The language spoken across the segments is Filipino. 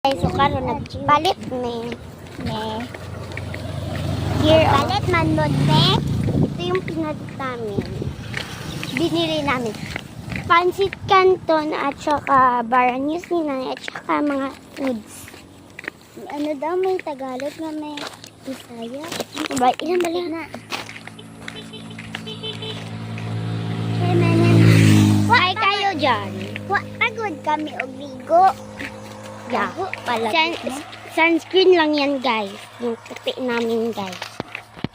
So karon nagpalit me. Here palit man nun me. Ito yung pinalit namin. Binili namin pansit canton at saka baranews ni nanay at saka mga foods. Ano daw may Tagalog na may Bisaya. Ba ilan balik na. Why kayo dyan? Pagod kami og ligo. Yeah. Sunscreen lang yan guys. Yung puti namin guys.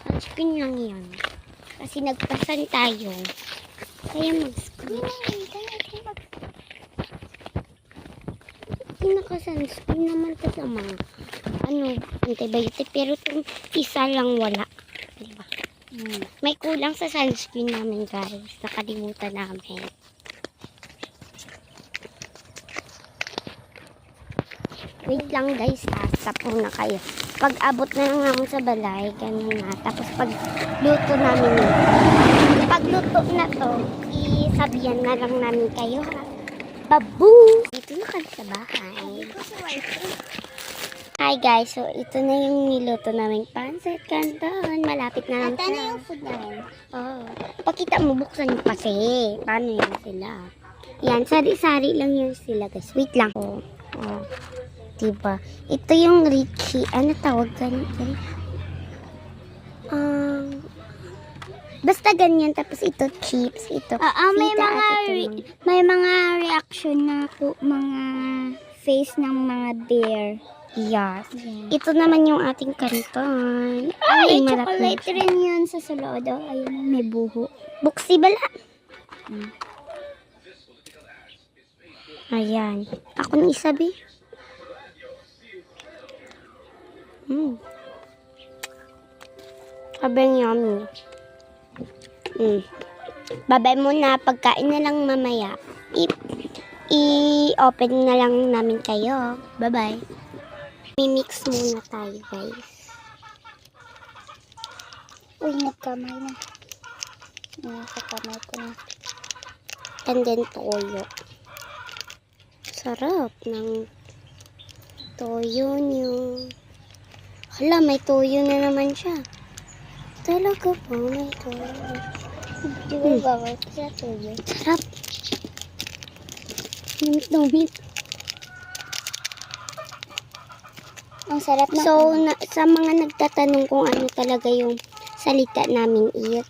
Sunscreen lang yan. Kasi nagpasan tayo. Kaya mag-screen. Hindi naka-sunscreen naman ito sa mga antibiotic. Pero itong isa lang wala. Diba? May kulang sa sunscreen namin guys. Nakalimutan namin. Wait lang guys, stop muna kayo. Pag abot na lang namin sa balay, ganun na. Tapos pag luto namin ito. Pag luto na to, isabihan na lang namin kayo ha. Babu! Dito na kami sa bahay. Hi guys, so ito na yung niluto namin pansit canton. Malapit na lang siya. Ito na yung food namin. Oh. Pakita mo, buksan nyo kasi. Paano yun sila? Yan, sari-sari lang yun sila guys. Wait lang. Oh. Diba? Ito yung Richie. Ano tawag ganyan? Basta ganyan. Tapos ito chips. Ito may mga reaction na po, mga face ng mga bear. Yes. Ito naman yung ating kanton. Ay, chocolate rin yun sa salodo. Ayun, may buho. Buksi bala. Ayan. Ako ni isabi. Sobrang yummy. Babay muna. Pagkain na lang mamaya. I-open na lang namin kayo. Bye-bye. Mimix muna tayo, guys. Uy, nagkamay na. Nakakamay ko na. And then, toyo. Sarap ng toyo niyo. Hala, may toyo na naman siya. Talaga po, may toyo. Di ba bawal sa toyo? Sarap. Lumit. Ang sarap na. So, sa mga nagtatanong kung ano talaga yung salita namin eat,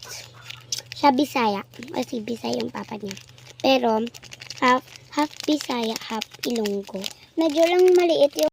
siya Bisaya. Kasi Bisaya yung papa niya. Pero, half Bisaya, half Ilonggo. Medyo lang maliit yung